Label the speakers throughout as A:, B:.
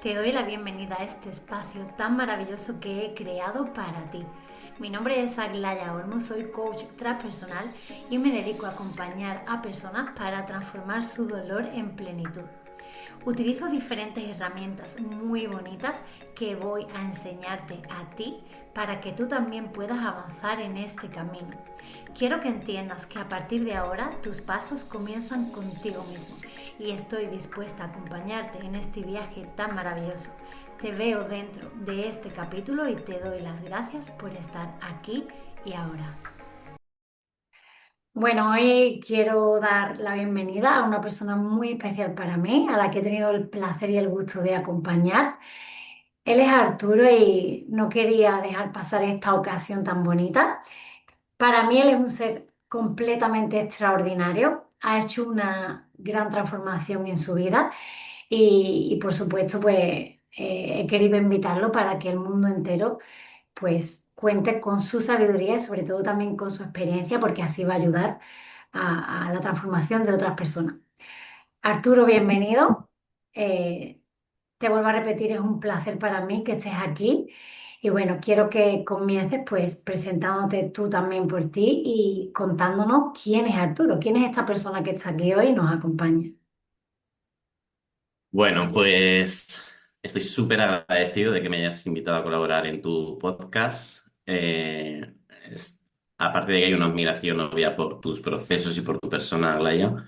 A: Te doy la bienvenida a este espacio tan maravilloso que he creado para ti. Mi nombre es Aglaya Olmo, soy coach transpersonal y me dedico a acompañar a personas para transformar su dolor en plenitud. Utilizo diferentes herramientas muy bonitas que voy a enseñarte a ti para que tú también puedas avanzar en este camino. Quiero que entiendas que a partir de ahora tus pasos comienzan contigo mismo y estoy dispuesta a acompañarte en este viaje tan maravilloso. Te veo dentro de este capítulo y te doy las gracias por estar aquí y ahora. Bueno, hoy quiero dar la bienvenida a una persona muy especial para mí, a la que he tenido el placer y el gusto de acompañar. Él es Arturo y no quería dejar pasar esta ocasión tan bonita. Para mí él es un ser completamente extraordinario, ha hecho una gran transformación en su vida y, por supuesto he querido invitarlo para que el mundo entero pues cuente con su sabiduría y sobre todo también con su experiencia porque así va a ayudar a la transformación de otras personas. Arturo, bienvenido. Eh, Te vuelvo a repetir, es un placer para mí que estés aquí. Y bueno, quiero que comiences pues presentándote tú también por ti y contándonos quién es Arturo, quién es esta persona que está aquí hoy y nos acompaña.
B: Bueno, pues estoy súper agradecido de que me hayas invitado a colaborar en tu podcast. Es- Aparte de que hay una admiración obvia por tus procesos y por tu persona, Laia,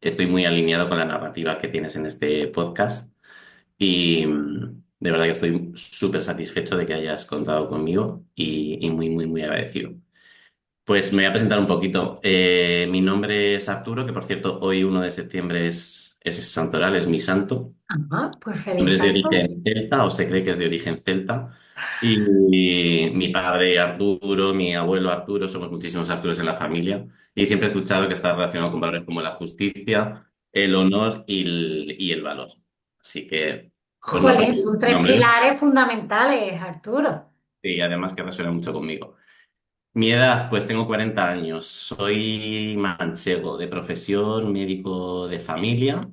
B: estoy muy alineado con la narrativa que tienes en este podcast y de verdad que estoy súper satisfecho de que hayas contado conmigo y muy, muy, muy agradecido. Pues me voy a presentar un poquito. Mi nombre es Arturo, que por cierto, hoy 1 de septiembre es santoral, es mi santo.
A: Ajá, pues
B: Mi
A: feliz
B: nombre es de
A: santo.
B: origen celta, o se cree que es de origen celta. Y mi padre Arturo, mi abuelo Arturo, somos muchísimos Arturos en la familia. Y siempre he escuchado que está relacionado con valores como la justicia, el honor y el valor. Así que, pues no por
A: Jolín, son tres
B: nombre,
A: pilares fundamentales, Arturo.
B: y además que resuena mucho conmigo. Mi edad, pues tengo 40 años. Soy manchego de profesión, médico de familia,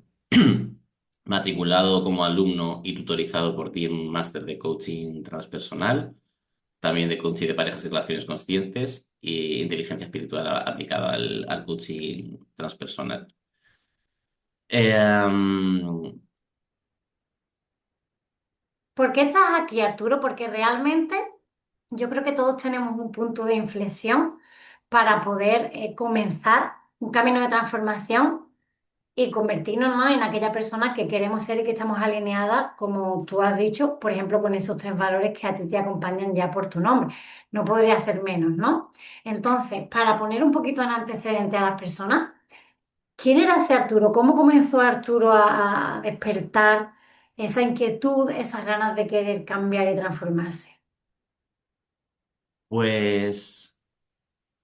B: matriculado como alumno y tutorizado por ti en un máster de coaching transpersonal, también de coaching de parejas y relaciones conscientes y inteligencia espiritual aplicada al coaching transpersonal. Eh,
A: ¿Por qué estás aquí, Arturo? Porque realmente yo creo que todos tenemos un punto de inflexión para poder comenzar un camino de transformación y convertirnos, ¿no?, en aquella persona que queremos ser y que estamos alineadas, como tú has dicho, por ejemplo, con esos tres valores que a ti te acompañan ya por tu nombre. No podría ser menos, ¿no? Entonces, para poner un poquito en antecedente a las personas, ¿quién era ese Arturo? ¿Cómo comenzó Arturo a despertar esa inquietud, esas ganas de querer cambiar y transformarse?
B: pues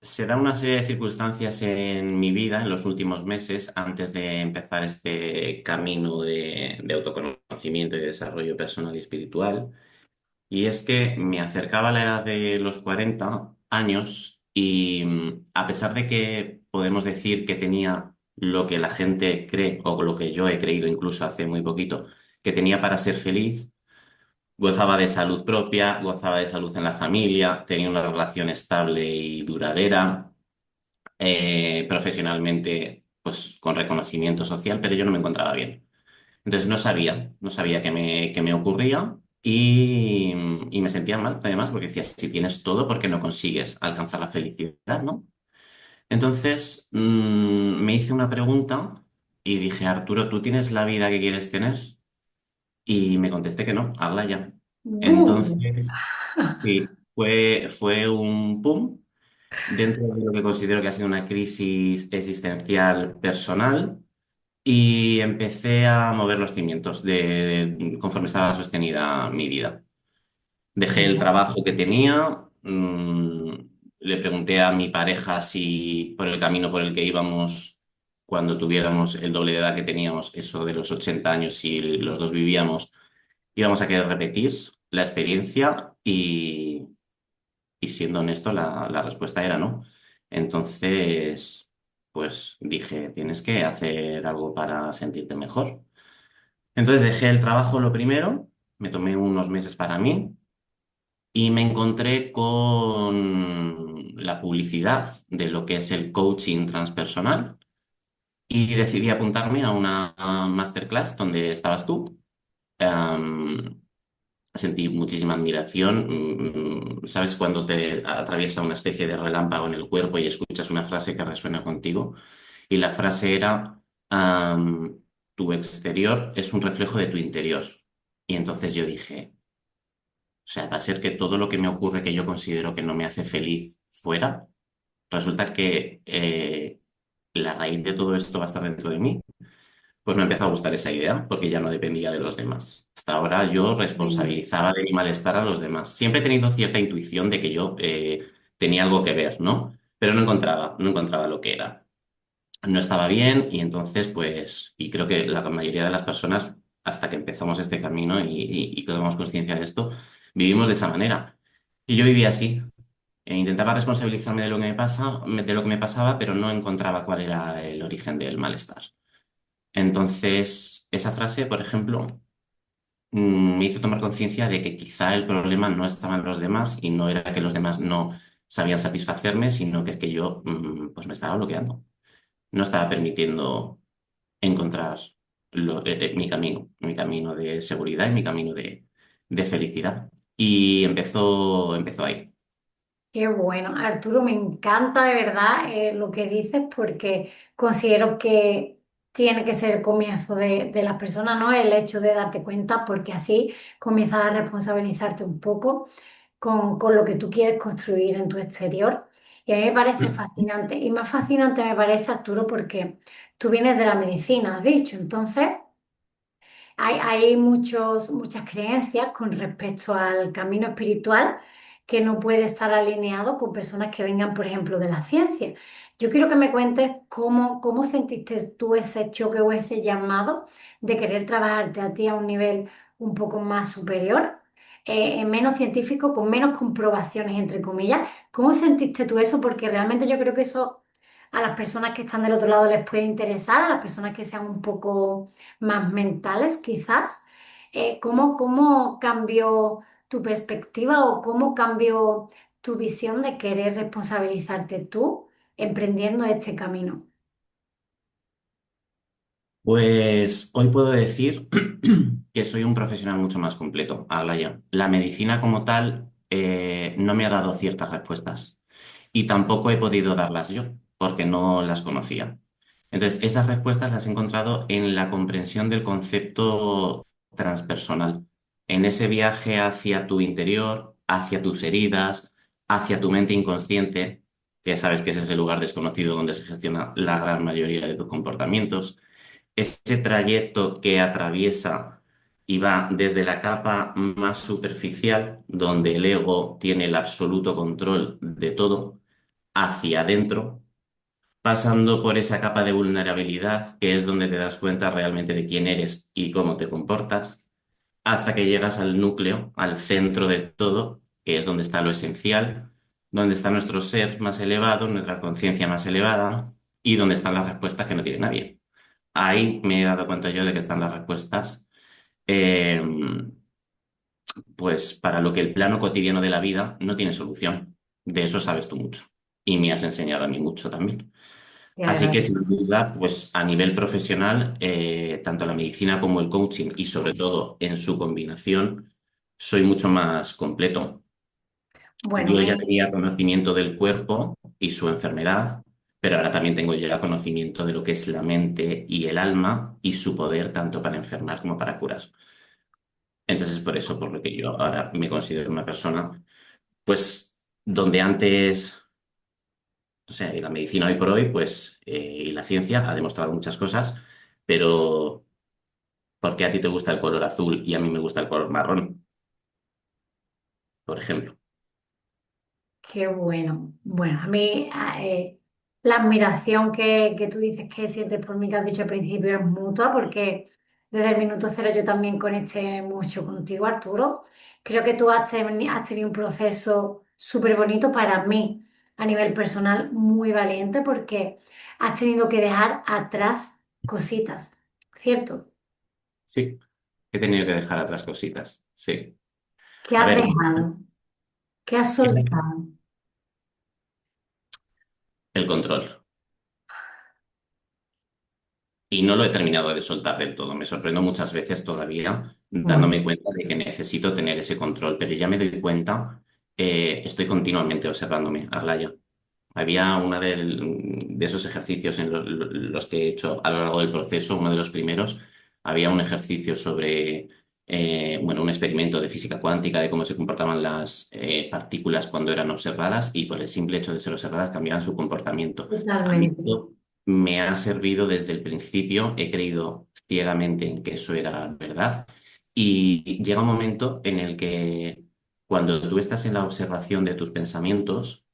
B: se da una serie de circunstancias en mi vida en los últimos meses antes de empezar este camino de autoconocimiento y desarrollo personal y espiritual. Y es que me acercaba a la edad de los 40 años y a pesar de que podemos decir que tenía lo que la gente cree o lo que yo he creído incluso hace muy poquito, que tenía para ser feliz, gozaba de salud propia, gozaba de salud en la familia, tenía una relación estable y duradera, profesionalmente, pues con reconocimiento social, pero yo no me encontraba bien. Entonces no sabía qué me ocurría y me sentía mal, además, porque decía, si tienes todo, ¿por qué no consigues alcanzar la felicidad, no? Entonces me hice una pregunta y dije, Arturo, ¿tú tienes la vida que quieres tener? Y me contesté que no, habla ya.
A: ¡Bum!
B: Entonces, sí, fue un pum dentro de lo que considero que ha sido una crisis existencial personal y empecé a mover los cimientos conforme estaba sostenida mi vida. Dejé el trabajo que tenía, le pregunté a mi pareja si por el camino por el que íbamos, cuando tuviéramos el doble de edad que teníamos, eso de los 80 años, si los dos vivíamos, íbamos a querer repetir la experiencia y siendo honesto, la respuesta era no. Entonces, pues dije, tienes que hacer algo para sentirte mejor. Entonces dejé el trabajo lo primero, me tomé unos meses para mí y me encontré con la publicidad de lo que es el coaching transpersonal y decidí apuntarme a una masterclass donde estabas tú. Em, Sentí muchísima admiración. ¿Sabes cuando te atraviesa una especie de relámpago en el cuerpo y escuchas una frase que resuena contigo? Y la frase era, tu exterior es un reflejo de tu interior. Y entonces yo dije, o sea, va a ser que todo lo que me ocurre que yo considero que no me hace feliz fuera, resulta que la raíz de todo esto va a estar dentro de mí. Pues me empezó a gustar esa idea porque ya no dependía de los demás. Hasta ahora yo
A: Mm.
B: responsabilizaba de mi malestar a los demás. Siempre he tenido cierta intuición de que yo tenía algo que ver, ¿no? Pero no encontraba lo que era. No estaba bien y entonces, pues, y creo que la mayoría de las personas, hasta que empezamos este camino y que tomamos conciencia de esto, vivimos de esa manera. Y yo vivía así. Intentaba responsabilizarme de lo que de lo que me pasaba, pero no encontraba cuál era el origen del malestar. Entonces, esa frase, por ejemplo, me hizo tomar conciencia de que quizá el problema no estaba en los demás y no era que los demás no sabían satisfacerme, sino que es que yo, pues me estaba bloqueando. No estaba permitiendo encontrar mi camino de seguridad y mi camino de felicidad. Y empezó ahí.
A: Qué bueno, Arturo, me encanta de verdad lo que dices porque considero que tiene que ser el comienzo de las personas, ¿no? El hecho de darte cuenta porque así comienzas a responsabilizarte un poco con lo que tú quieres construir en tu exterior. Y a mí me parece fascinante. Y más fascinante me parece, Arturo, porque tú vienes de la medicina, has dicho. Entonces, hay muchas creencias con respecto al camino espiritual que no puede estar alineado con personas que vengan, por ejemplo, de la ciencia. Yo quiero que me cuentes cómo sentiste tú ese choque o ese llamado de querer trabajarte a ti a un nivel un poco más superior, menos científico, con menos comprobaciones, entre comillas. ¿Cómo sentiste tú eso? Porque realmente yo creo que eso a las personas que están del otro lado les puede interesar, a las personas que sean un poco más mentales, quizás. ¿Cómo cambió tu perspectiva o cómo cambió tu visión de querer responsabilizarte tú emprendiendo este camino?
B: Pues hoy puedo decir que soy un profesional mucho más completo, Aglaya. La medicina como tal no me ha dado ciertas respuestas y tampoco he podido darlas yo porque no las conocía. Entonces, esas respuestas las he encontrado en la comprensión del concepto transpersonal, en ese viaje hacia tu interior, hacia tus heridas, hacia tu mente inconsciente, que sabes que ese es el lugar desconocido donde se gestiona la gran mayoría de tus comportamientos, ese trayecto que atraviesa y va desde la capa más superficial, donde el ego tiene el absoluto control de todo, hacia adentro, pasando por esa capa de vulnerabilidad, que es donde te das cuenta realmente de quién eres y cómo te comportas, hasta que llegas al núcleo, al centro de todo, que es donde está lo esencial, donde está nuestro ser más elevado, nuestra conciencia más elevada y donde están las respuestas que no tiene nadie. Ahí me he dado cuenta yo de que están las respuestas, eh, pues para lo que el plano cotidiano de la vida no tiene solución. De eso sabes tú mucho y me has enseñado a mí mucho también.
A: Te
B: Así que
A: agradezco.
B: sin duda, pues a nivel profesional, tanto la medicina como el coaching y sobre todo en su combinación, soy mucho más completo.
A: Bueno,
B: Yo ya tenía conocimiento del cuerpo y su enfermedad, pero ahora también tengo ya conocimiento de lo que es la mente y el alma y su poder tanto para enfermar como para curar. Entonces, por eso, por lo que yo ahora me considero una persona, pues donde antes, o sea, la medicina hoy por hoy, pues, y la ciencia ha demostrado muchas cosas, pero ¿por qué a ti te gusta el color azul y a mí me gusta el color marrón, por ejemplo?
A: qué bueno. Bueno, a mí la admiración que tú dices que sientes por mí, que has dicho al principio, es mutua, porque desde el minuto cero yo también conecté mucho contigo, Arturo. Creo que tú has tenido un proceso súper bonito para mí, a nivel personal, muy valiente, porque has tenido que dejar atrás cositas, ¿cierto?
B: sí, he tenido que dejar otras cositas, sí.
A: ¿Qué
B: A
A: has
B: ver,
A: dejado? ¿Qué has soltado?
B: el control. Y no lo he terminado de soltar del todo. Me sorprendo muchas veces todavía
A: Bueno,
B: dándome cuenta de que necesito tener ese control, pero ya me doy cuenta, estoy continuamente observándome, Aglaya. Había una de esos ejercicios en los que he hecho a lo largo del proceso, uno de los primeros, había un ejercicio sobre, bueno, un experimento de física cuántica, de cómo se comportaban las partículas cuando eran observadas y por el simple hecho de ser observadas cambiaban su comportamiento. A mí
A: totalmente.
B: esto me ha servido desde el principio, he creído ciegamente en que eso era verdad y llega un momento en el que cuando tú estás en la observación de tus pensamientos,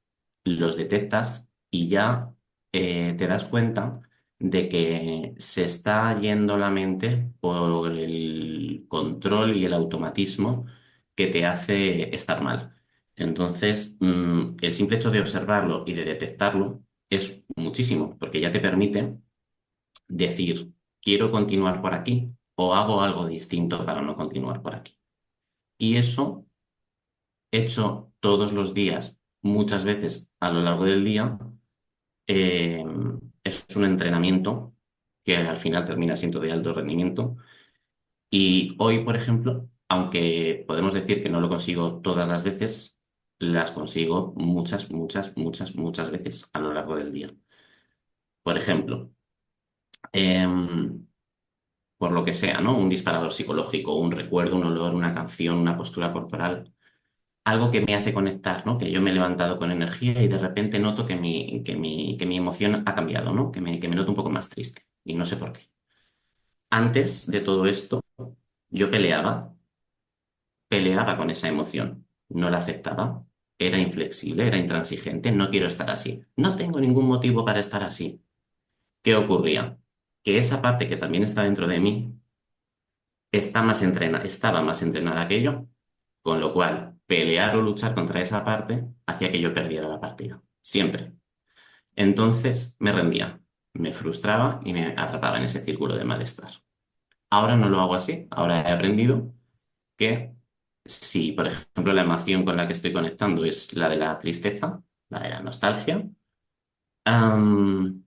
B: los detectas y ya te das cuenta de que se está yendo la mente por el control y el automatismo que te hace estar mal. Entonces, el simple hecho de observarlo y de detectarlo es muchísimo, porque ya te permite decir, quiero continuar por aquí o hago algo distinto para no continuar por aquí. Y eso hecho todos los días, muchas veces a lo largo del día, eh, es un entrenamiento que al final termina siendo de alto rendimiento. Y hoy, por ejemplo, aunque podemos decir que no lo consigo todas las veces, las consigo muchas, muchas, muchas, muchas veces a lo largo del día. Por ejemplo, por lo que sea, ¿no? Un disparador psicológico, un recuerdo, un olor, una canción, una postura corporal, algo que me hace conectar, ¿no? Que yo me he levantado con energía y de repente noto que mi emoción ha cambiado, ¿no? Que me noto un poco más triste y no sé por qué. Antes de todo esto, yo peleaba con esa emoción, no la aceptaba, era inflexible, era intransigente, no quiero estar así, no tengo ningún motivo para estar así. ¿Qué ocurría? Que esa parte que también está dentro de mí estaba más entrenada que yo, con lo cual pelear o luchar contra esa parte hacía que yo perdiera la partida, siempre. Entonces me rendía, me frustraba y me atrapaba en ese círculo de malestar. Ahora no lo hago así, ahora he aprendido que si, por ejemplo, la emoción con la que estoy conectando es la de la tristeza, la de la nostalgia, am,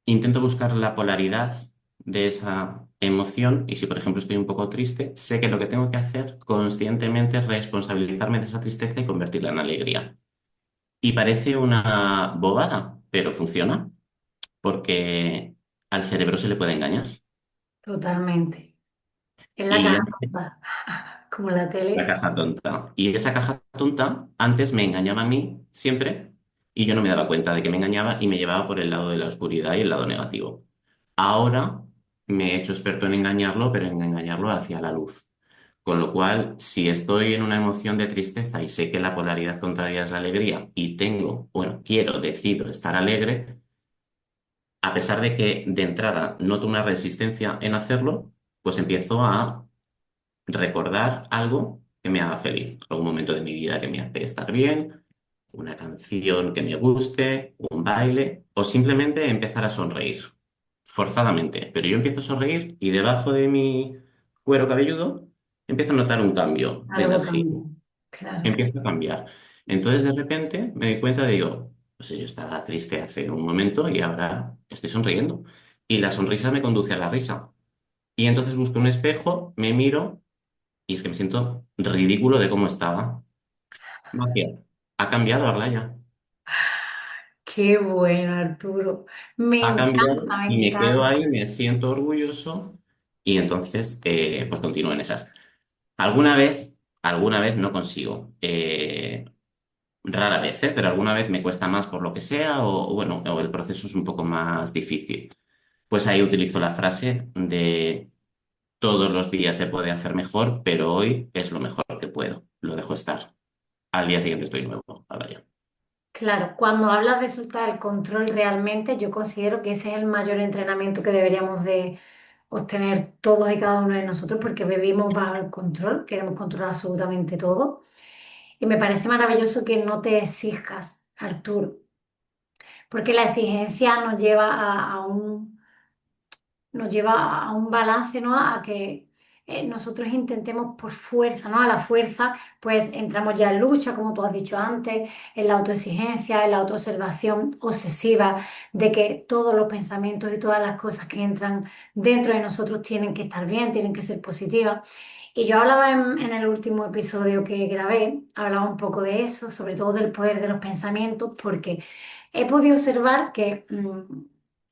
B: intento buscar la polaridad de esa emoción y si, por ejemplo, estoy un poco triste, sé que lo que tengo que hacer conscientemente es responsabilizarme de esa tristeza y convertirla en alegría. Y parece una bobada, pero funciona porque al cerebro se le puede engañar.
A: Totalmente. Es la
B: Y
A: caja
B: ya
A: tonta, como la
B: la
A: tele.
B: caja tonta. Y esa caja tonta antes me engañaba a mí siempre y yo no me daba cuenta de que me engañaba y me llevaba por el lado de la oscuridad y el lado negativo. Ahora me he hecho experto en engañarlo, pero en engañarlo hacia la luz. Con lo cual, si estoy en una emoción de tristeza y sé que la polaridad contraria es la alegría y tengo, bueno, quiero, decido estar alegre, a pesar de que de entrada noto una resistencia en hacerlo, pues empiezo a recordar algo que me haga feliz, algún momento de mi vida que me hace estar bien, una canción que me guste, un baile o simplemente empezar a sonreír, forzadamente. Pero yo empiezo a sonreír y debajo de mi cuero cabelludo empiezo a notar un cambio de
A: Algo
B: energía,
A: también. Claro.
B: empiezo a cambiar. Entonces de repente me doy cuenta de digo, pues yo estaba triste hace un momento y ahora estoy sonriendo. Y la sonrisa me conduce a la risa. Y entonces busco un espejo, me miro y es que me siento ridículo de cómo estaba. Magia. Ha cambiado, Aglaya.
A: Qué bueno, Arturo. Me
B: Ha cambiado
A: encanta, me
B: y me quedo
A: encanta.
B: ahí, me siento orgulloso y entonces pues continúo en esas. Alguna vez no consigo. Rara vez, pero alguna vez me cuesta más por lo que sea o bueno, o el proceso es un poco más difícil. Pues ahí utilizo la frase de todos los días se puede hacer mejor, pero hoy es lo mejor que puedo. Lo dejo estar. Al día siguiente estoy nuevo. Aglaya.
A: Claro, cuando hablas de soltar el control realmente, yo considero que ese es el mayor entrenamiento que deberíamos de obtener todos y cada uno de nosotros porque vivimos bajo el control, queremos controlar absolutamente todo. Y me parece maravilloso que no te exijas, Arturo, porque la exigencia nos lleva a un nos lleva a un balance, ¿no? A que nosotros intentemos por fuerza, ¿no? A la fuerza, pues entramos ya en lucha, como tú has dicho antes, en la autoexigencia, en la autoobservación obsesiva, de que todos los pensamientos y todas las cosas que entran dentro de nosotros tienen que estar bien, tienen que ser positivas. Y yo hablaba en el último episodio que grabé, hablaba un poco de eso, sobre todo del poder de los pensamientos, porque he podido observar que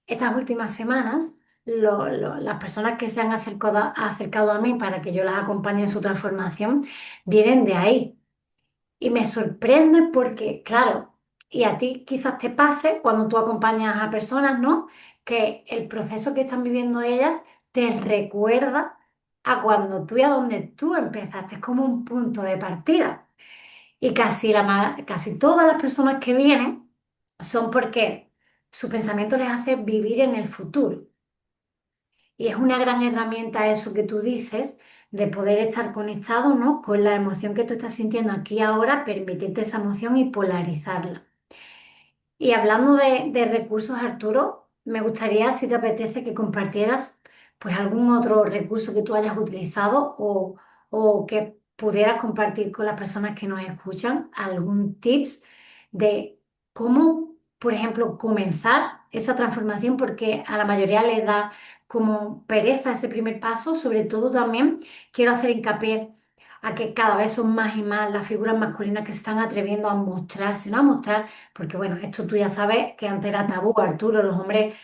A: estas últimas semanas las personas que se han acercado a mí para que yo las acompañe en su transformación vienen de ahí. Y me sorprende porque, claro, y a ti quizás te pase cuando tú acompañas a personas, ¿no? Que el proceso que están viviendo ellas te recuerda a cuando tú y a donde tú empezaste. Es como un punto de partida. Y casi todas las personas que vienen son porque su pensamiento les hace vivir en el futuro. Y es una gran herramienta eso que tú dices, de poder estar conectado, ¿no? Con la emoción que tú estás sintiendo aquí y ahora, permitirte esa emoción y polarizarla. Y hablando de recursos, Arturo, me gustaría, si te apetece, que compartieras pues algún otro recurso que tú hayas utilizado o que pudieras compartir con las personas que nos escuchan, algún tips de cómo, por ejemplo, comenzar esa transformación, porque a la mayoría le da como pereza ese primer paso. Sobre todo también quiero hacer hincapié a que cada vez son más y más las figuras masculinas que se están atreviendo a mostrarse, ¿no? A mostrar porque bueno, esto tú ya sabes que antes era tabú, Arturo, los hombres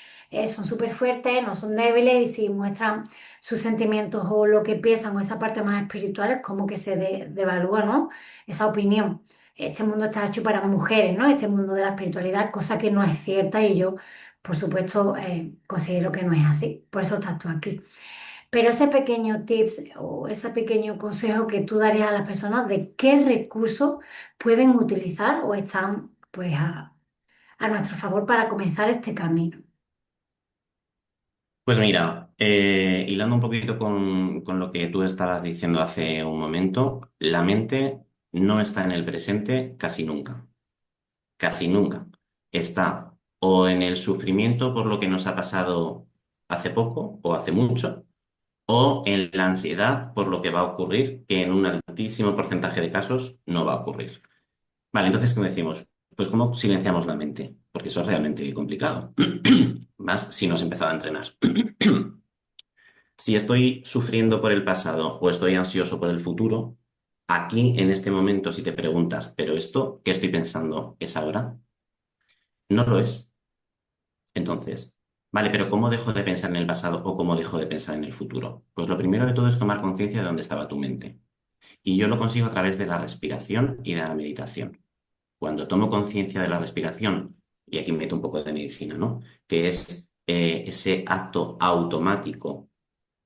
A: son súper fuertes, no son débiles y si muestran sus sentimientos o lo que piensan o esa parte más espiritual es como que se devalúa, ¿no? Esa opinión. Este mundo está hecho para mujeres, ¿no? Este mundo de la espiritualidad, cosa que no es cierta y yo, por supuesto, considero que no es así. Por eso estás tú aquí. Pero ese pequeño tips o ese pequeño consejo que tú darías a las personas de qué recursos pueden utilizar o están pues a nuestro favor para comenzar este camino.
B: Pues mira, hilando un poquito con lo que tú estabas diciendo hace un momento, la mente no está en el presente casi nunca, casi nunca. Está o en el sufrimiento por lo que nos ha pasado hace poco o hace mucho, o en la ansiedad por lo que va a ocurrir, que en un altísimo porcentaje de casos no va a ocurrir. Vale, entonces, ¿qué decimos? Pues ¿cómo silenciamos la mente? Porque eso es realmente complicado. Más si nos empezado a entrenar. Si estoy sufriendo por el pasado o estoy ansioso por el futuro, aquí, en este momento, si te preguntas, ¿pero esto qué estoy pensando es ahora? No lo es. Entonces, vale, pero ¿cómo dejo de pensar en el pasado o cómo dejo de pensar en el futuro? Pues lo primero de todo es tomar conciencia de dónde estaba tu mente. Y yo lo consigo a través de la respiración y de la meditación. Cuando tomo conciencia de la respiración, y aquí meto un poco de medicina, ¿no? Que es ese acto automático.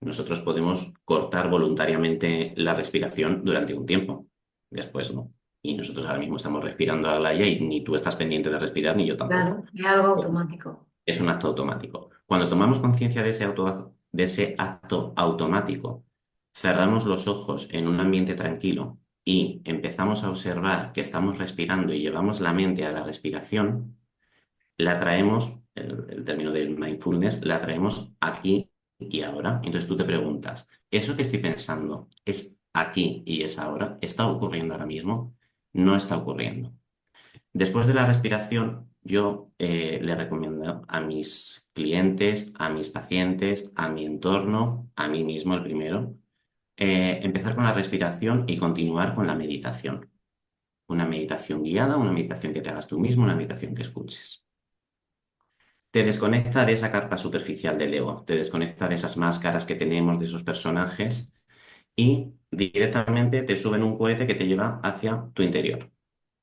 B: Nosotros podemos cortar voluntariamente la respiración durante un tiempo, después no. Y nosotros ahora mismo estamos respirando a la y ni tú estás pendiente de respirar, ni yo tampoco.
A: Claro, es algo automático.
B: Es un acto automático. Cuando tomamos conciencia de ese acto automático, cerramos los ojos en un ambiente tranquilo y empezamos a observar que estamos respirando y llevamos la mente a la respiración, la traemos, el término del mindfulness, la traemos aquí y ahora. Entonces tú te preguntas, ¿eso que estoy pensando es aquí y es ahora? ¿Está ocurriendo ahora mismo? No está ocurriendo. Después de la respiración, yo le recomiendo a mis clientes, a mis pacientes, a mi entorno, a mí mismo el primero, empezar con la respiración y continuar con la meditación. Una meditación guiada, una meditación que te hagas tú mismo, una meditación que escuches. Te desconecta de esa carpa superficial del ego, te desconecta de esas máscaras que tenemos, de esos personajes y directamente te sube en un cohete que te lleva hacia tu interior,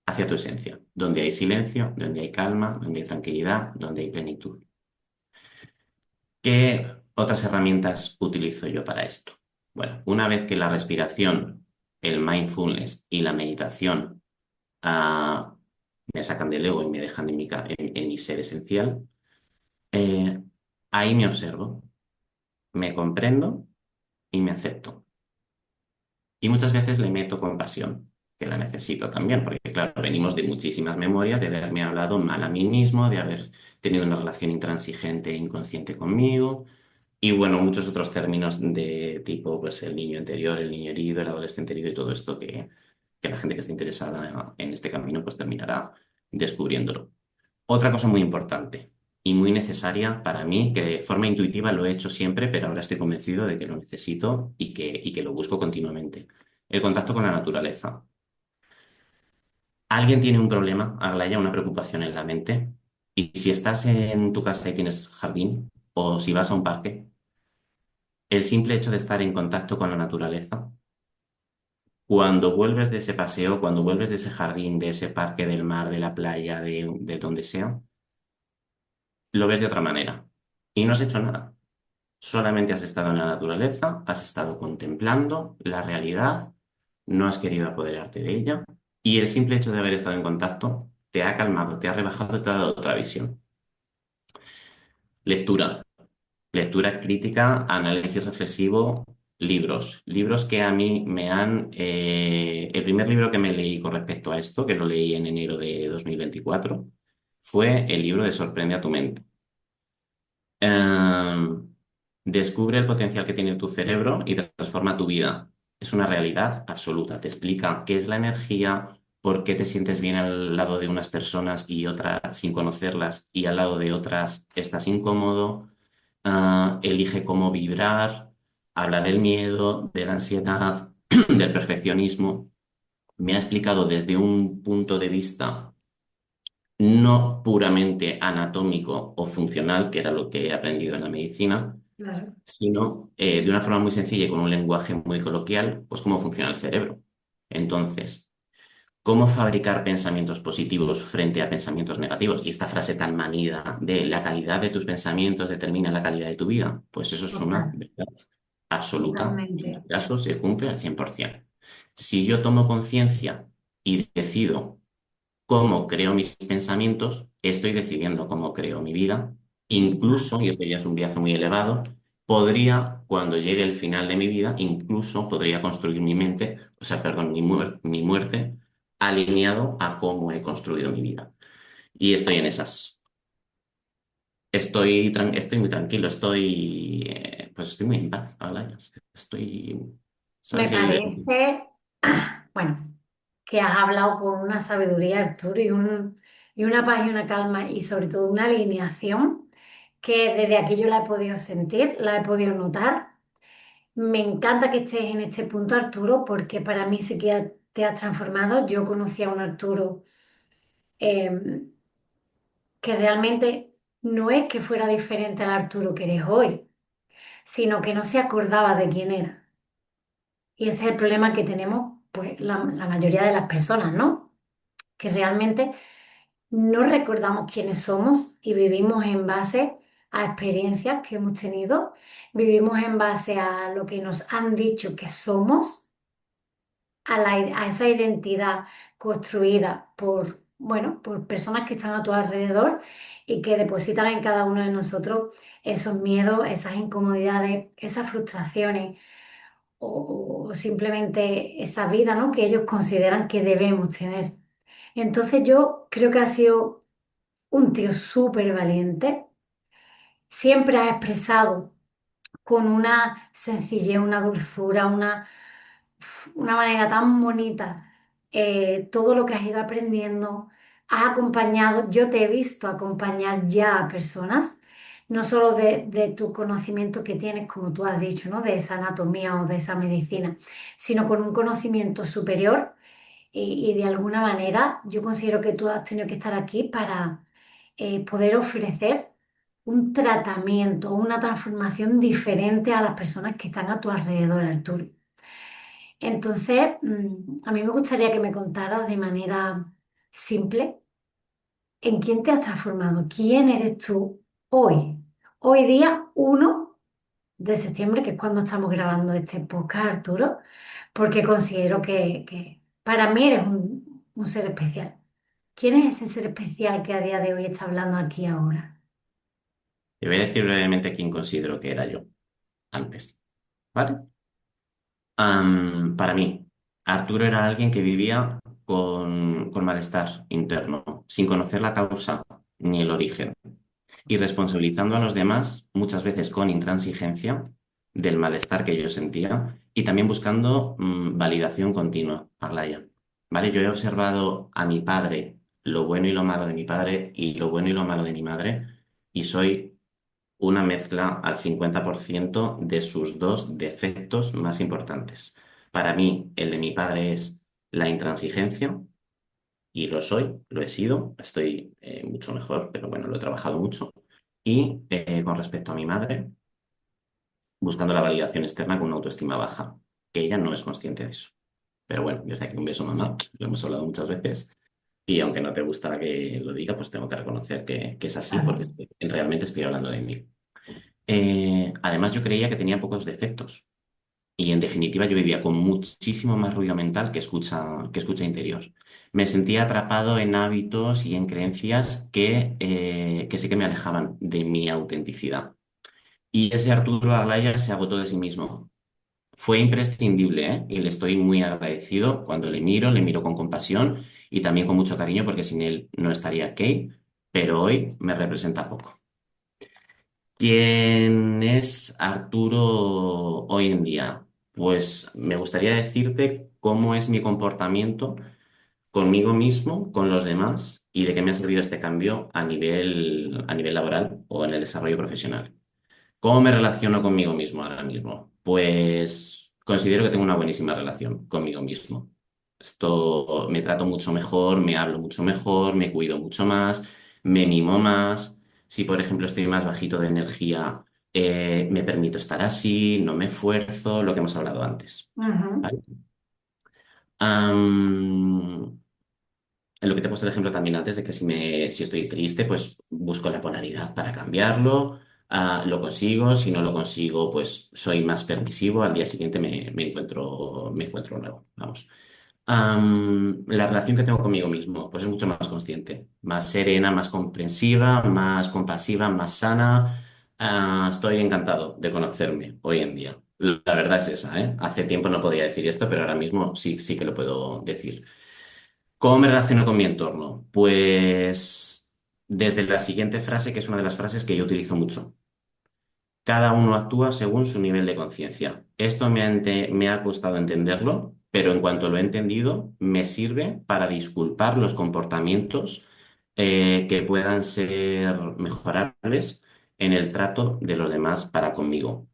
B: hacia tu esencia, donde hay silencio, donde hay calma, donde hay tranquilidad, donde hay plenitud. ¿Qué otras herramientas utilizo yo para esto? Bueno, una vez que la respiración, el mindfulness y la meditación ah, me sacan del ego y me dejan en mi ser esencial, eh, ahí me observo, me comprendo y me acepto. Y muchas veces le meto compasión, que la necesito también, porque claro, venimos de muchísimas memorias, de haberme hablado mal a mí mismo, de haber tenido una relación intransigente e inconsciente conmigo. Y bueno, muchos otros términos de tipo, pues el niño interior, el niño herido, el adolescente herido y todo esto que la gente que esté interesada en este camino pues terminará descubriéndolo. Otra cosa muy importante y muy necesaria para mí, que de forma intuitiva lo he hecho siempre, pero ahora estoy convencido de que lo necesito y que lo busco continuamente. El contacto con la naturaleza. Alguien tiene un problema, Aglaya, una preocupación en la mente, y si estás en tu casa y tienes jardín, o si vas a un parque, el simple hecho de estar en contacto con la naturaleza, cuando vuelves de ese paseo, cuando vuelves de ese jardín, de ese parque, del mar, de la playa, de donde sea, lo ves de otra manera. Y no has hecho nada. Solamente has estado en la naturaleza, has estado contemplando la realidad, no has querido apoderarte de ella, y el simple hecho de haber estado en contacto te ha calmado, te ha rebajado, te ha dado otra visión. Lectura. Lectura crítica, análisis reflexivo, libros. Libros que a mí me han... el primer libro que me leí con respecto a esto, que lo leí en enero de 2024, fue el libro de Sorprende a tu mente. Em, Descubre el potencial que tiene tu cerebro y transforma tu vida. Es una realidad absoluta. Te explica qué es la energía, por qué te sientes bien al lado de unas personas y otras sin conocerlas y al lado de otras estás incómodo. Elige cómo vibrar. Habla del miedo, de la ansiedad, del perfeccionismo. Me ha explicado desde un punto de vista no puramente anatómico o funcional, que era lo que he aprendido en la medicina,
A: Claro.
B: sino de una forma muy sencilla y con un lenguaje muy coloquial, pues cómo funciona el cerebro. Entonces, ¿cómo fabricar pensamientos positivos frente a pensamientos negativos? Y esta frase tan manida de la calidad de tus pensamientos determina la calidad de tu vida, pues eso es una
A: Total,
B: verdad absoluta y en
A: totalmente.
B: mi caso se cumple al 100%. Si yo tomo conciencia y decido cómo creo mis pensamientos, estoy decidiendo cómo creo mi vida. Incluso, y esto ya es un viaje muy elevado, podría, cuando llegue el final de mi vida, incluso podría construir mi mente, o sea, perdón, mi muerte, alineado a cómo he construido mi vida. Y estoy en esas. Estoy muy tranquilo, pues estoy muy en paz, Alaya. Estoy,
A: Me
B: ¿sabes?
A: parece, bueno, que has hablado con una sabiduría, Arturo, y una paz y una calma y sobre todo una alineación que desde aquí yo la he podido sentir, la he podido notar. Me encanta que estés en este punto, Arturo, porque para mí sí que te has transformado. Yo conocí a un Arturo eh, que realmente no es que fuera diferente al Arturo que eres hoy, sino que no se acordaba de quién era. Y ese es el problema que tenemos, pues, la mayoría de las personas, ¿no? Que realmente no recordamos quiénes somos y vivimos en base a experiencias que hemos tenido, vivimos en base a lo que nos han dicho que somos, a esa identidad construida por, bueno, por personas que están a tu alrededor y que depositan en cada uno de nosotros esos miedos, esas incomodidades, esas frustraciones o simplemente esa vida, ¿no? Que ellos consideran que debemos tener. Entonces yo creo que ha sido un tío súper valiente, siempre ha expresado con una sencillez, una dulzura, una manera tan bonita todo lo que has ido aprendiendo. Has acompañado, yo te he visto acompañar ya a personas, no solo de tu conocimiento que tienes, como tú has dicho, ¿no? De esa anatomía o de esa medicina, sino con un conocimiento superior y de alguna manera yo considero que tú has tenido que estar aquí para poder ofrecer un tratamiento, una transformación diferente a las personas que están a tu alrededor, Arturo. Entonces, a mí me gustaría que me contaras de manera simple en quién te has transformado, quién eres tú hoy, hoy día 1 de septiembre, que es cuando estamos grabando este podcast, Arturo, porque considero que para mí eres un ser especial. ¿Quién es ese ser especial que a día de hoy está hablando aquí ahora?
B: Te voy a decir brevemente quién considero que era yo antes. ¿Vale? Para mí, Arturo era alguien que vivía con malestar interno, sin conocer la causa ni el origen. y responsabilizando a los demás, muchas veces con intransigencia, del malestar que yo sentía y también buscando validación continua, Aglaya. ¿Vale? Yo he observado a mi padre, lo bueno y lo malo de mi padre y lo bueno y lo malo de mi madre, y soy una mezcla al 50% de sus dos defectos más importantes. Para mí, el de mi padre es la intransigencia, y lo soy, lo he sido, estoy mucho mejor, pero bueno, lo he trabajado mucho. Y con respecto a mi madre, buscando la validación externa con una autoestima baja, que ella no es consciente de eso. Pero bueno, desde aquí un beso, mamá, lo hemos hablado muchas veces. Y aunque no te gusta que lo diga, pues tengo que reconocer que es así, porque realmente estoy hablando de mí. Además, yo creía que tenía pocos defectos. Y en definitiva, yo vivía con muchísimo más ruido mental que escucha interior. Me sentía atrapado en hábitos y en creencias que sí que me alejaban de mi autenticidad. Y ese Arturo Aglaya se agotó de sí mismo. Fue imprescindible, ¿eh? Y le estoy muy agradecido cuando le miro con compasión y también con mucho cariño porque sin él no estaría aquí, pero hoy me representa poco. ¿Quién es Arturo hoy en día? Pues me gustaría decirte cómo es mi comportamiento conmigo mismo, con los demás y de qué me ha servido este cambio a nivel laboral o en el desarrollo profesional. ¿Cómo me relaciono conmigo mismo ahora mismo? Pues considero que tengo una buenísima relación conmigo mismo. Esto me trato mucho mejor, me hablo mucho mejor, me cuido mucho más, me mimo más. Si, por ejemplo, estoy más bajito de energía, me permito estar así, no me esfuerzo, lo que hemos hablado antes.
A: Ujú.
B: ¿Vale? Am, en lo que te he puesto el ejemplo también antes de que si estoy triste, pues busco la polaridad para cambiarlo, lo consigo, si no lo consigo, pues soy más permisivo, al día siguiente me encuentro nuevo, vamos. La relación que tengo conmigo mismo, pues es mucho más consciente, más serena, más comprensiva, más compasiva, más sana. Estoy encantado de conocerme hoy en día. La verdad es esa, ¿eh? Hace tiempo no podía decir esto, pero ahora mismo sí, sí que lo puedo decir. ¿Cómo me relaciono con mi entorno? Pues desde la siguiente frase, que es una de las frases que yo utilizo mucho. Cada uno actúa según su nivel de conciencia. Esto me ha costado entenderlo, pero en cuanto lo he entendido, me sirve para disculpar los comportamientos que puedan ser mejorables en el trato de los demás para conmigo.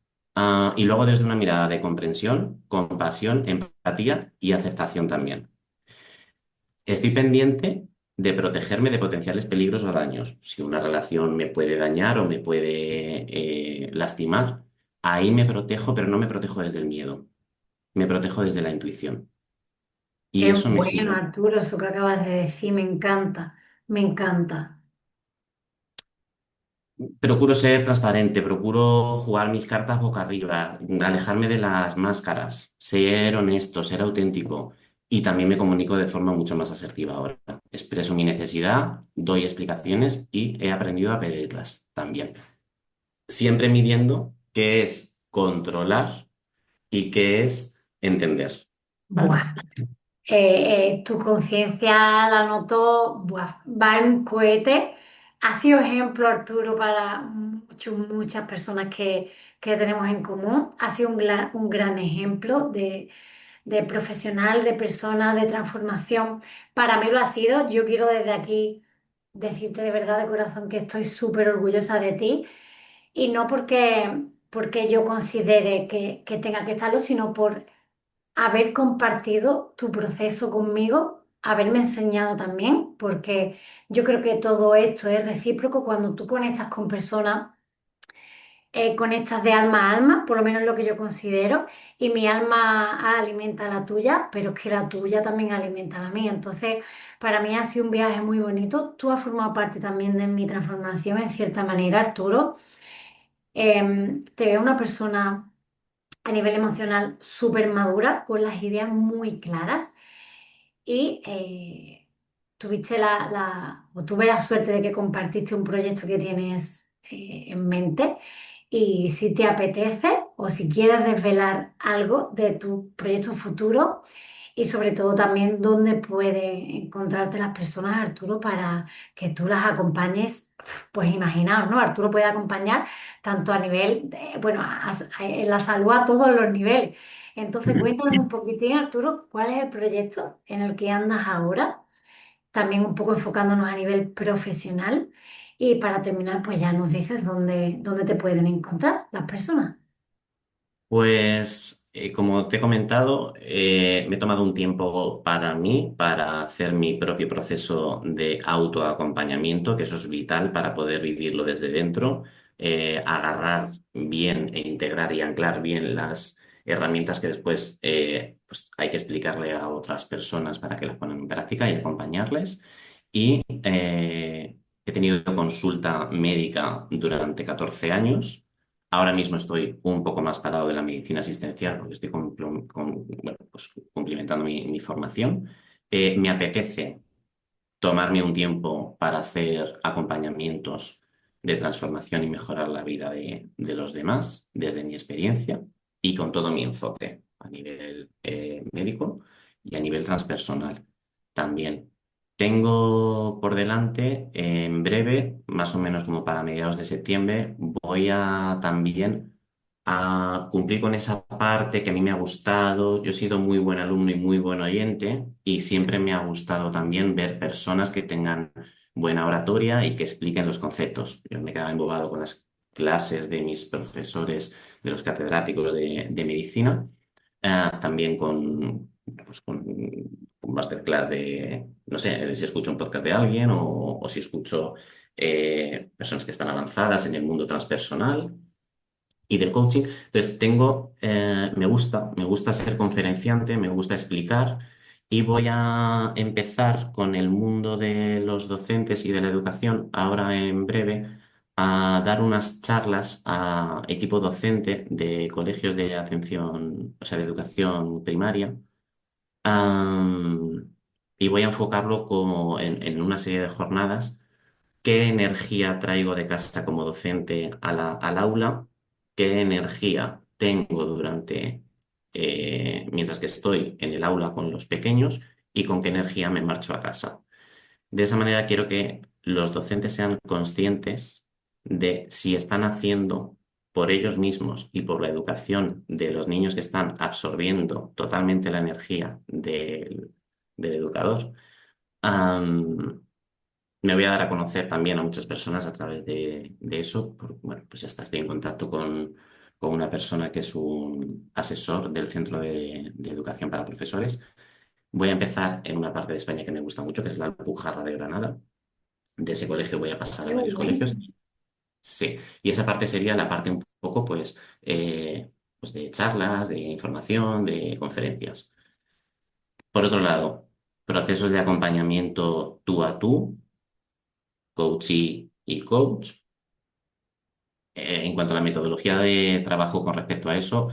B: Y luego desde una mirada de comprensión, compasión, empatía y aceptación también. Estoy pendiente de protegerme de potenciales peligros o daños. Si una relación me puede dañar o me puede lastimar, ahí me protejo, pero no me protejo desde el miedo, me protejo desde la intuición. Y
A: Qué
B: eso me
A: bueno,
B: sirve.
A: Arturo, eso que acabas de decir, me encanta, me encanta.
B: Procuro ser transparente, procuro jugar mis cartas boca arriba, alejarme de las máscaras, ser honesto, ser auténtico. Y también me comunico de forma mucho más asertiva ahora. Expreso mi necesidad, doy explicaciones y he aprendido a pedirlas también. Siempre midiendo qué es controlar y qué es entender. ¿Vale?
A: Buah. Tu conciencia la noto, buah, va en un cohete. Ha sido ejemplo, Arturo, para muchas personas que tenemos en común. Ha sido un gran ejemplo de profesional, de persona, de transformación. Para mí lo ha sido. Yo quiero desde aquí decirte de verdad, de corazón, que estoy súper orgullosa de ti. Y no porque yo considere que tenga que estarlo, sino por haber compartido tu proceso conmigo, haberme enseñado también, porque yo creo que todo esto es recíproco cuando tú conectas con personas, conectas de alma a alma, por lo menos lo que yo considero, y mi alma alimenta la tuya, pero es que la tuya también alimenta la mía. Entonces, para mí ha sido un viaje muy bonito. Tú has formado parte también de mi transformación en cierta manera, Arturo. Te veo una persona a nivel emocional súper madura, con las ideas muy claras y tuviste o tuve la suerte de que compartiste un proyecto que tienes en mente y si te apetece o si quieres desvelar algo de tu proyecto futuro y sobre todo también dónde puede encontrarte las personas, Arturo, para que tú las acompañes. Pues imaginaos, ¿no? Arturo puede acompañar tanto a nivel, bueno, en la salud a todos los niveles. Entonces, cuéntanos un poquitín, Arturo, ¿cuál es el proyecto en el que andas ahora? También un poco enfocándonos a nivel profesional. Y para terminar, pues ya nos dices dónde te pueden encontrar las personas.
B: Pues, como te he comentado, me he tomado un tiempo para mí, para hacer mi propio proceso de autoacompañamiento, que eso es vital para poder vivirlo desde dentro, agarrar bien e integrar y anclar bien las herramientas que después pues hay que explicarle a otras personas para que las pongan en práctica y acompañarles. Y he tenido consulta médica durante 14 años. Ahora mismo estoy un poco más parado de la medicina asistencial porque estoy bueno, pues cumplimentando mi formación. Me apetece tomarme un tiempo para hacer acompañamientos de transformación y mejorar la vida de los demás desde mi experiencia y con todo mi enfoque a nivel médico y a nivel transpersonal también. Tengo por delante, en breve, más o menos como para mediados de septiembre, voy a también a cumplir con esa parte que a mí me ha gustado. Yo he sido muy buen alumno y muy buen oyente y siempre me ha gustado también ver personas que tengan buena oratoria y que expliquen los conceptos. Yo me quedaba embobado con las clases de mis profesores, de los catedráticos de medicina, también pues con masterclass de, no sé, si escucho un podcast de alguien o si escucho personas que están avanzadas en el mundo transpersonal y del coaching. Entonces, me gusta ser conferenciante, me gusta explicar y voy a empezar con el mundo de los docentes y de la educación ahora en breve a dar unas charlas a equipo docente de colegios de atención, o sea, de educación primaria. Am, y voy a enfocarlo como en una serie de jornadas. ¿Qué energía traigo de casa como docente al aula? ¿Qué energía tengo mientras que estoy en el aula con los pequeños? ¿Y con qué energía me marcho a casa? De esa manera quiero que los docentes sean conscientes de si están haciendo por ellos mismos y por la educación de los niños que están absorbiendo totalmente la energía del educador. Me voy a dar a conocer también a muchas personas a través de eso. Bueno, pues ya está, estoy en contacto con una persona que es un asesor del Centro de Educación para Profesores. Voy a empezar en una parte de España que me gusta mucho, que es la Alpujarra de Granada. De ese colegio voy a pasar a
A: Muy
B: varios colegios.
A: bien.
B: Sí, y esa parte sería la parte un poco, pues de charlas, de información, de conferencias. Por otro lado, procesos de acompañamiento tú a tú, coachee y coach. En cuanto a la metodología de trabajo con respecto a eso,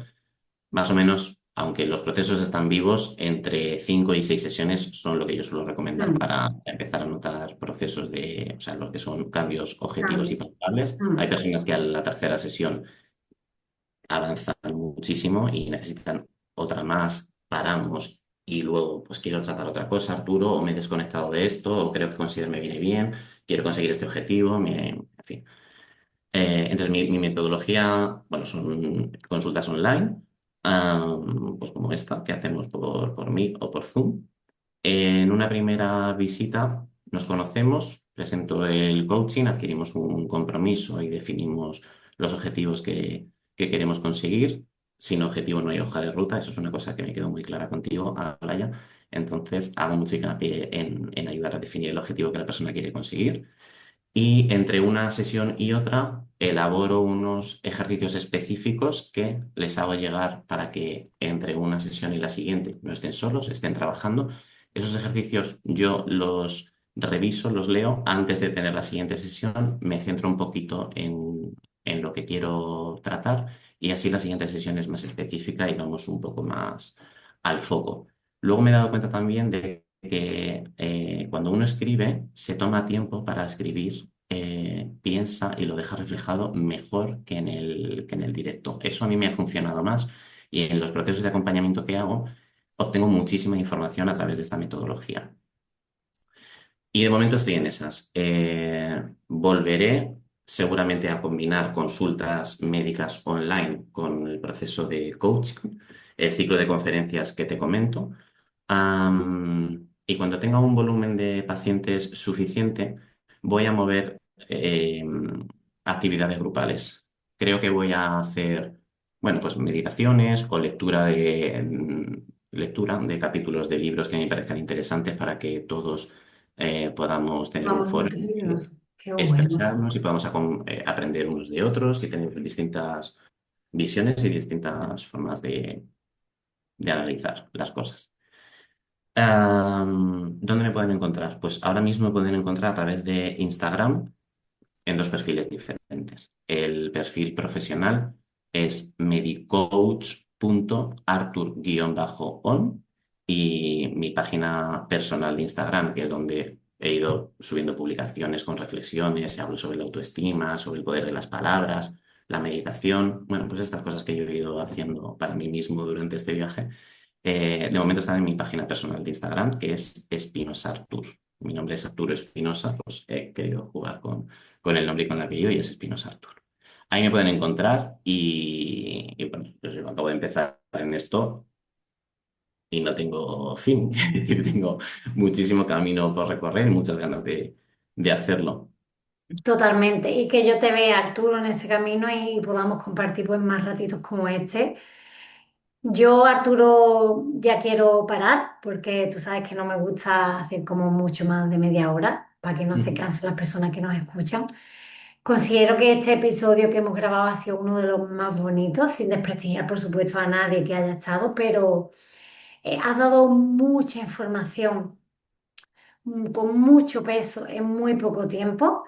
B: más o menos, aunque los procesos están vivos, entre 5 y 6 sesiones son lo que yo suelo recomendar
A: Mm,
B: para empezar a notar procesos o sea, lo que son cambios objetivos y
A: cambios.
B: palpables. Hay
A: Mm.
B: personas que a la tercera sesión avanzan muchísimo y necesitan otra más, paramos y luego pues quiero tratar otra cosa, Arturo, o me he desconectado de esto, o creo que considero me viene bien, quiero conseguir este objetivo, en fin. Entonces, mi metodología, bueno, son consultas online, pues como esta que hacemos por Meet o por Zoom. En una primera visita nos conocemos, presento el coaching, adquirimos un compromiso y definimos los objetivos que queremos conseguir. Sin objetivo no hay hoja de ruta, eso es una cosa que me quedó muy clara contigo, Alaya. Entonces, hago mucho hincapié en ayudar a definir el objetivo que la persona quiere conseguir. Y entre una sesión y otra elaboro unos ejercicios específicos que les hago llegar para que entre una sesión y la siguiente no estén solos, estén trabajando. Esos ejercicios yo los reviso, los leo antes de tener la siguiente sesión, me centro un poquito en lo que quiero tratar y así la siguiente sesión es más específica y vamos un poco más al foco. Luego me he dado cuenta también de que cuando uno escribe, se toma tiempo para escribir, piensa y lo deja reflejado mejor que en el directo. Eso a mí me ha funcionado más y en los procesos de acompañamiento que hago, obtengo muchísima información a través de esta metodología. Y de momento estoy en esas. Volveré seguramente a combinar consultas médicas online con el proceso de coaching, el ciclo de conferencias que te comento. Y cuando tenga un volumen de pacientes suficiente, voy a mover actividades grupales. Creo que voy a hacer, bueno, pues meditaciones o lectura de capítulos de libros que me parezcan interesantes para que todos podamos tener un
A: Vamos
B: foro en el que
A: nutrirnos. Qué bueno.
B: expresarnos y podamos aprender unos de otros y tener distintas visiones y distintas formas de analizar las cosas. ¿Dónde me pueden encontrar? Pues ahora mismo me pueden encontrar a través de Instagram en dos perfiles diferentes. El perfil profesional es medicoach.artur_on y mi página personal de Instagram, que es donde he ido subiendo publicaciones con reflexiones y hablo sobre la autoestima, sobre el poder de las palabras, la meditación, bueno, pues estas cosas que yo he ido haciendo para mí mismo durante este viaje. De momento están en mi página personal de Instagram, que es Espinosa Artur. Mi nombre es Arturo Espinosa, pues he querido jugar con el nombre y con el apellido y es Espinosa Artur. Ahí me pueden encontrar bueno, pues yo acabo de empezar en esto y no tengo fin. Es decir, tengo muchísimo camino por recorrer y muchas ganas de hacerlo.
A: Totalmente. Y que yo te vea, Arturo, en ese camino y podamos compartir pues más ratitos como este. Yo, Arturo, ya quiero parar porque tú sabes que no me gusta hacer como mucho más de media hora para que no se
B: Ujú.
A: cansen las personas que nos escuchan. Considero que este episodio que hemos grabado ha sido uno de los más bonitos, sin desprestigiar, por supuesto, a nadie que haya estado, pero has dado mucha información con mucho peso en muy poco tiempo.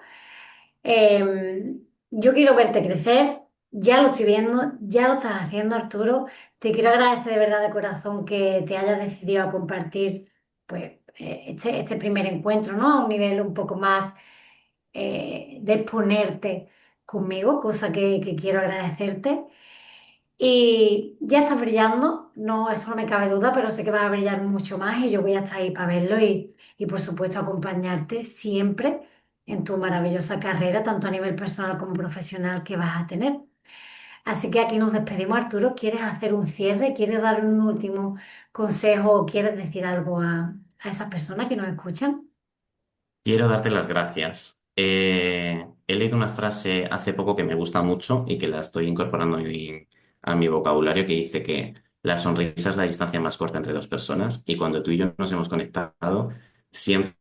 A: Eh, yo quiero verte crecer, ya lo estoy viendo, ya lo estás haciendo, Arturo. Te quiero agradecer de verdad de corazón que te hayas decidido a compartir pues, este primer encuentro, ¿no? A un nivel un poco más de exponerte conmigo, cosa que quiero agradecerte. Y ya estás brillando, no, eso no me cabe duda, pero sé que vas a brillar mucho más y yo voy a estar ahí para verlo y por supuesto acompañarte siempre en tu maravillosa carrera, tanto a nivel personal como profesional que vas a tener. Así que aquí nos despedimos, Arturo. ¿Quieres hacer un cierre? ¿Quieres dar un último consejo o quieres decir algo a esas personas que nos escuchan?
B: Quiero darte las gracias. He leído una frase hace poco que me gusta mucho y que la estoy incorporando a mi vocabulario que dice que la sonrisa es la distancia más corta entre dos personas y cuando tú y yo nos hemos conectado, siempre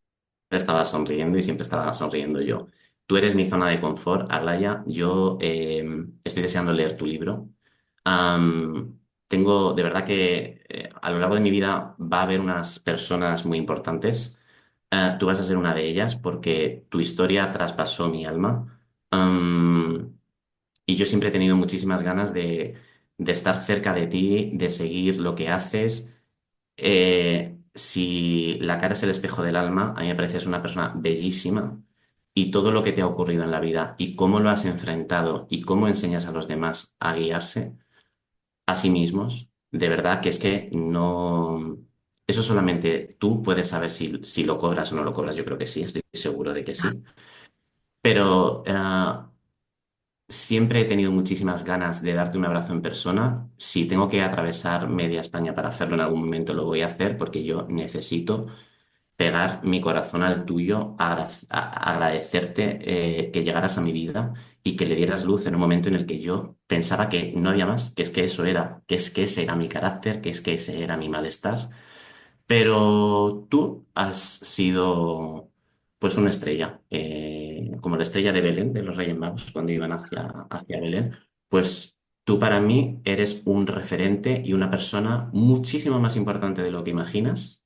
B: estaba sonriendo y siempre estaba sonriendo yo. Tú eres mi zona de confort, Alaya. Yo estoy deseando leer tu libro. Tengo, de verdad que a lo largo de mi vida va a haber unas personas muy importantes. Tú vas a ser una de ellas porque tu historia traspasó mi alma. Y yo siempre he tenido muchísimas ganas de estar cerca de ti, de seguir lo que haces. Si la cara es el espejo del alma, a mí me pareces una persona bellísima y todo lo que te ha ocurrido en la vida y cómo lo has enfrentado y cómo enseñas a los demás a guiarse a sí mismos, de verdad que es que no... Eso solamente tú puedes saber si lo cobras o no lo cobras. Yo creo que sí, estoy seguro de que sí. Pero siempre he tenido muchísimas ganas de darte un abrazo en persona. Si tengo que atravesar media España para hacerlo en algún momento, lo voy a hacer porque yo necesito pegar mi corazón al tuyo, agradecerte que llegaras a mi vida y que le dieras luz en un momento en el que yo pensaba que no había más, que es que eso era, que es que ese era mi carácter, que es que ese era mi malestar. Pero tú has sido pues una estrella, como la estrella de Belén, de los Reyes Magos, cuando iban hacia Belén. Pues tú para mí eres un referente y una persona muchísimo más importante de lo que imaginas.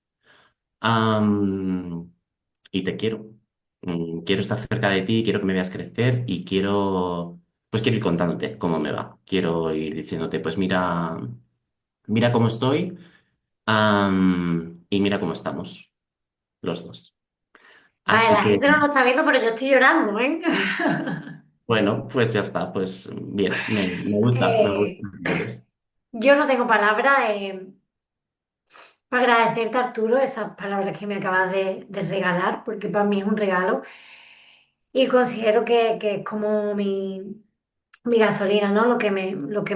B: Am, y te quiero. Quiero estar cerca de ti, quiero que me veas crecer y pues quiero ir contándote cómo me va. Quiero ir diciéndote, pues mira cómo estoy, y mira cómo estamos los dos.
A: Vale,
B: Así
A: la
B: que,
A: gente no lo está viendo, pero yo estoy llorando, ¿eh?
B: bueno, pues ya está. Pues bien, me gusta, me gusta.
A: Eh, yo no tengo palabras. Para agradecerte, Arturo, esas palabras que me acabas de regalar, porque para mí es un regalo y considero que es como mi gasolina, ¿no? Lo que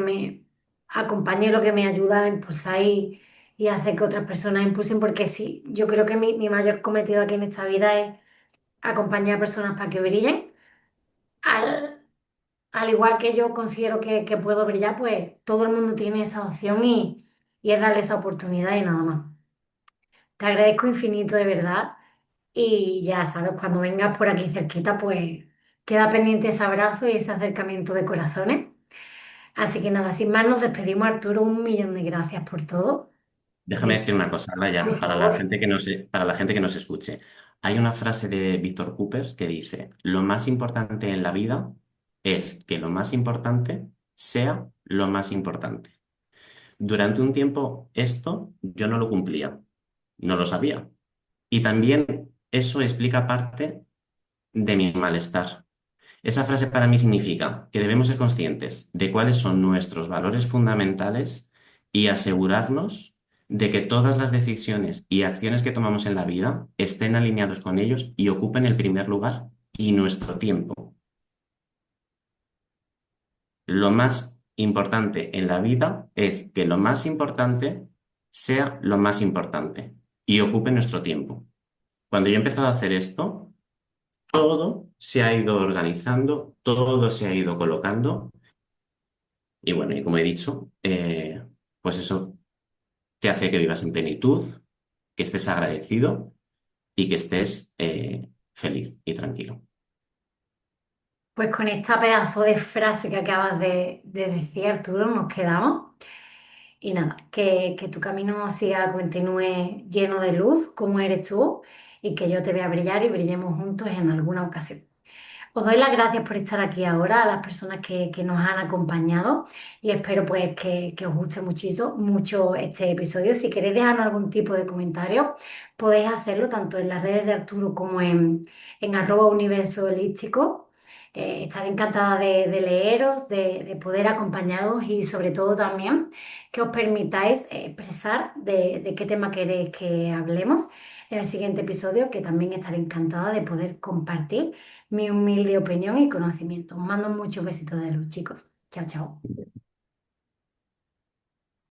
A: me acompaña y lo que me ayuda a impulsar y a hacer que otras personas impulsen, porque sí, yo creo que mi mayor cometido aquí en esta vida es acompañar a personas para que brillen. Al, al igual que yo considero que puedo brillar, pues todo el mundo tiene esa opción y es darle esa oportunidad y nada más. Te agradezco infinito de verdad y ya sabes, cuando vengas por aquí cerquita, pues queda pendiente ese abrazo y ese acercamiento de corazones. Así que nada, sin más nos despedimos, Arturo, un millón de gracias por todo.
B: Déjame
A: De,
B: decir una cosa,
A: por
B: Laia,
A: favor.
B: para la gente que nos escuche. Hay una frase de Víctor Cooper que dice, lo más importante en la vida es que lo más importante sea lo más importante. Durante un tiempo esto yo no lo cumplía, no lo sabía. Y también eso explica parte de mi malestar. Esa frase para mí significa que debemos ser conscientes de cuáles son nuestros valores fundamentales y asegurarnos de que todas las decisiones y acciones que tomamos en la vida estén alineados con ellos y ocupen el primer lugar y nuestro tiempo. Lo más importante en la vida es que lo más importante sea lo más importante y ocupe nuestro tiempo. Cuando yo he empezado a hacer esto, todo se ha ido organizando, todo se ha ido colocando. Y bueno, y como he dicho, pues eso te hace que vivas en plenitud, que estés agradecido y que estés feliz y tranquilo.
A: Pues con esta pedazo de frase que acabas de decir, Arturo, nos quedamos. Y nada, que tu camino siga, continúe lleno de luz, como eres tú, y que yo te vea brillar y brillemos juntos en alguna ocasión. Os doy las gracias por estar aquí ahora, a las personas que nos han acompañado y espero pues que os guste mucho este episodio. Si queréis dejarnos algún tipo de comentario, podéis hacerlo tanto en las redes de Arturo como en @universo holístico. Estaré encantada de leeros, de poder acompañaros y sobre todo también que os permitáis expresar de qué tema queréis que hablemos en el siguiente episodio, que también estaré encantada de poder compartir mi humilde opinión y conocimiento. Os mando muchos besitos de luz, chicos. Chao, chao.